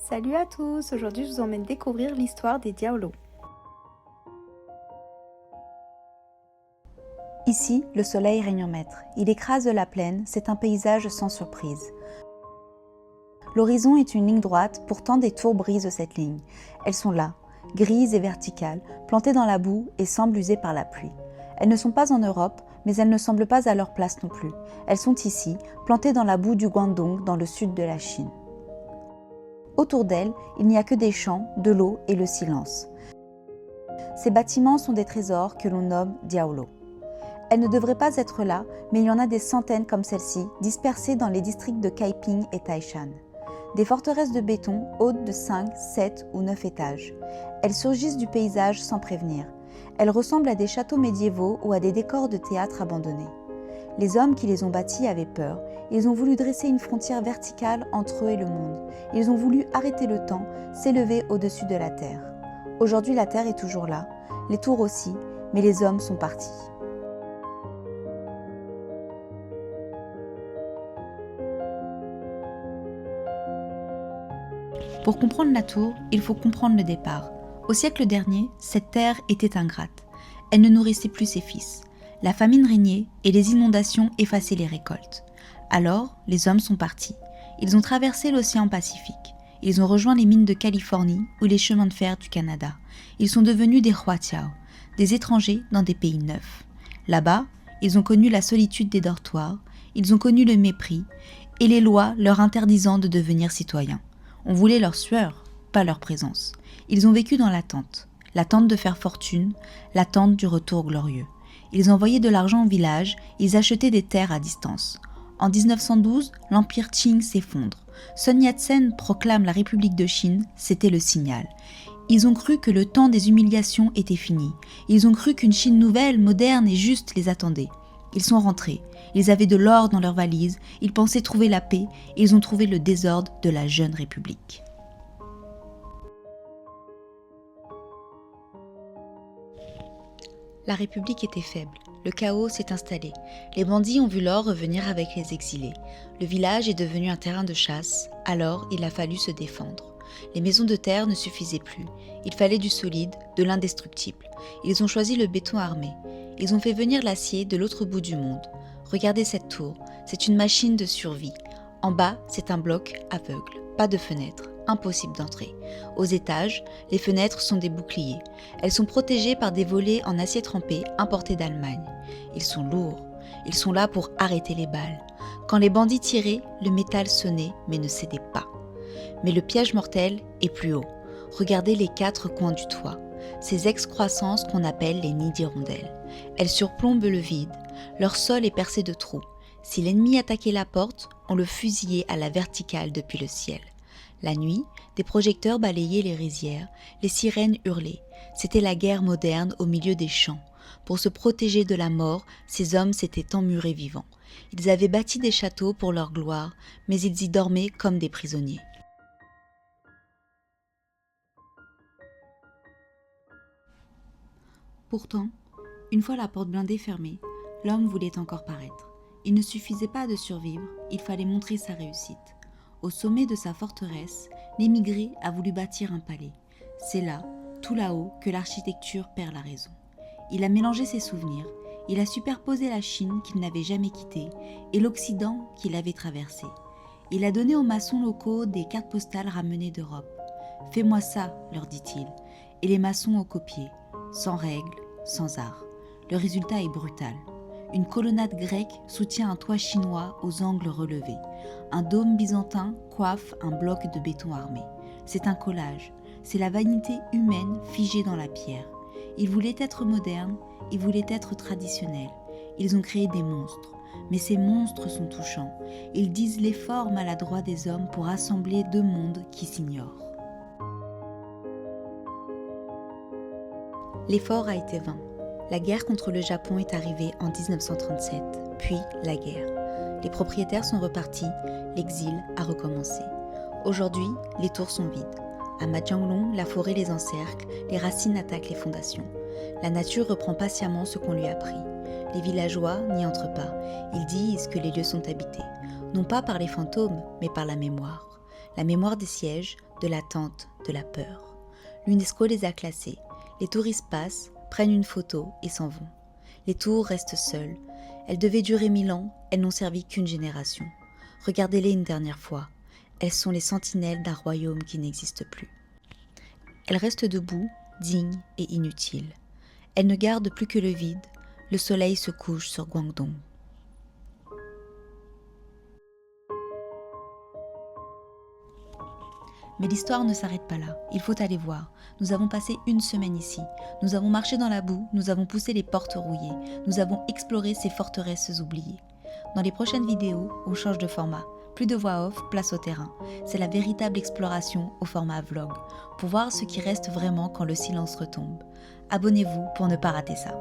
Salut à tous, aujourd'hui je vous emmène découvrir l'histoire des Diaolos. Ici, le soleil règne en maître. Il écrase la plaine, c'est un paysage sans surprise. L'horizon est une ligne droite, pourtant des tours brisent cette ligne. Elles sont là, grises et verticales, plantées dans la boue et semblent usées par la pluie. Elles ne sont pas en Europe, mais elles ne semblent pas à leur place non plus. Elles sont ici, plantées dans la boue du Guangdong, dans le sud de la Chine. Autour d'elles, il n'y a que des champs, de l'eau et le silence. Ces bâtiments sont des trésors que l'on nomme Diaolos. Elles ne devraient pas être là, mais il y en a des centaines comme celle-ci, dispersées dans les districts de Kaiping et Taishan. Des forteresses de béton hautes de 5, 7 ou 9 étages. Elles surgissent du paysage sans prévenir. Elles ressemblent à des châteaux médiévaux ou à des décors de théâtre abandonnés. Les hommes qui les ont bâtis avaient peur. Ils ont voulu dresser une frontière verticale entre eux et le monde. Ils ont voulu arrêter le temps, s'élever au-dessus de la terre. Aujourd'hui, la terre est toujours là, les tours aussi, mais les hommes sont partis. Pour comprendre la tour, il faut comprendre le départ. Au siècle dernier, cette terre était ingrate. Elle ne nourrissait plus ses fils. La famine régnait et les inondations effaçaient les récoltes. Alors, les hommes sont partis. Ils ont traversé l'océan Pacifique. Ils ont rejoint les mines de Californie ou les chemins de fer du Canada. Ils sont devenus des huatiao, des étrangers dans des pays neufs. Là-bas, ils ont connu la solitude des dortoirs, ils ont connu le mépris et les lois leur interdisant de devenir citoyens. On voulait leur sueur, pas leur présence. Ils ont vécu dans l'attente de faire fortune, l'attente du retour glorieux. Ils envoyaient de l'argent au village, ils achetaient des terres à distance. En 1912, l'empire Qing s'effondre. Sun Yat-sen proclame la République de Chine, c'était le signal. Ils ont cru que le temps des humiliations était fini. Ils ont cru qu'une Chine nouvelle, moderne et juste les attendait. Ils sont rentrés. Ils avaient de l'or dans leurs valises, ils pensaient trouver la paix, et ils ont trouvé le désordre de la jeune République. La République était faible, le chaos s'est installé. Les bandits ont vu l'or revenir avec les exilés. Le village est devenu un terrain de chasse, alors il a fallu se défendre. Les maisons de terre ne suffisaient plus, il fallait du solide, de l'indestructible. Ils ont choisi le béton armé. Ils ont fait venir l'acier de l'autre bout du monde. Regardez cette tour, c'est une machine de survie. En bas, c'est un bloc aveugle, pas de fenêtre. Impossible d'entrer. Aux étages, les fenêtres sont des boucliers. Elles sont protégées par des volets en acier trempé importés d'Allemagne. Ils sont lourds. Ils sont là pour arrêter les balles. Quand les bandits tiraient, le métal sonnait mais ne cédait pas. Mais le piège mortel est plus haut. Regardez les 4 coins du toit. Ces excroissances qu'on appelle les nids d'hirondelles. Elles surplombent le vide. Leur sol est percé de trous. Si l'ennemi attaquait la porte, on le fusillait à la verticale depuis le ciel. La nuit, des projecteurs balayaient les rizières, les sirènes hurlaient. C'était la guerre moderne au milieu des champs. Pour se protéger de la mort, ces hommes s'étaient emmurés vivants. Ils avaient bâti des châteaux pour leur gloire, mais ils y dormaient comme des prisonniers. Pourtant, une fois la porte blindée fermée, l'homme voulait encore paraître. Il ne suffisait pas de survivre, il fallait montrer sa réussite. Au sommet de sa forteresse, l'émigré a voulu bâtir un palais. C'est là, tout là-haut, que l'architecture perd la raison. Il a mélangé ses souvenirs, il a superposé la Chine qu'il n'avait jamais quittée et l'Occident qu'il avait traversé. Il a donné aux maçons locaux des cartes postales ramenées d'Europe. « Fais-moi ça », leur dit-il. Et les maçons ont copié, sans règles, sans art. Le résultat est brutal. Une colonnade grecque soutient un toit chinois aux angles relevés. Un dôme byzantin coiffe un bloc de béton armé. C'est un collage. C'est la vanité humaine figée dans la pierre. Ils voulaient être modernes, ils voulaient être traditionnels. Ils ont créé des monstres. Mais ces monstres sont touchants. Ils disent l'effort maladroit des hommes pour assembler 2 mondes qui s'ignorent. L'effort a été vain. La guerre contre le Japon est arrivée en 1937, puis la guerre. Les propriétaires sont repartis, l'exil a recommencé. Aujourd'hui, les tours sont vides. À Majianglong, la forêt les encercle, les racines attaquent les fondations. La nature reprend patiemment ce qu'on lui a pris. Les villageois n'y entrent pas, ils disent que les lieux sont habités, non pas par les fantômes, mais par la mémoire. La mémoire des sièges, de l'attente, de la peur. L'UNESCO les a classés. Les touristes passent, prennent une photo et s'en vont. Les tours restent seules. Elles devaient durer 1000 ans, elles n'ont servi qu'une génération. Regardez-les une dernière fois. Elles sont les sentinelles d'un royaume qui n'existe plus. Elles restent debout, dignes et inutiles. Elles ne gardent plus que le vide. Le soleil se couche sur Guangdong. Mais l'histoire ne s'arrête pas là, il faut aller voir. Nous avons passé une semaine ici. Nous avons marché dans la boue, nous avons poussé les portes rouillées. Nous avons exploré ces forteresses oubliées. Dans les prochaines vidéos, on change de format. Plus de voix off, place au terrain. C'est la véritable exploration au format vlog, pour voir ce qui reste vraiment quand le silence retombe. Abonnez-vous pour ne pas rater ça.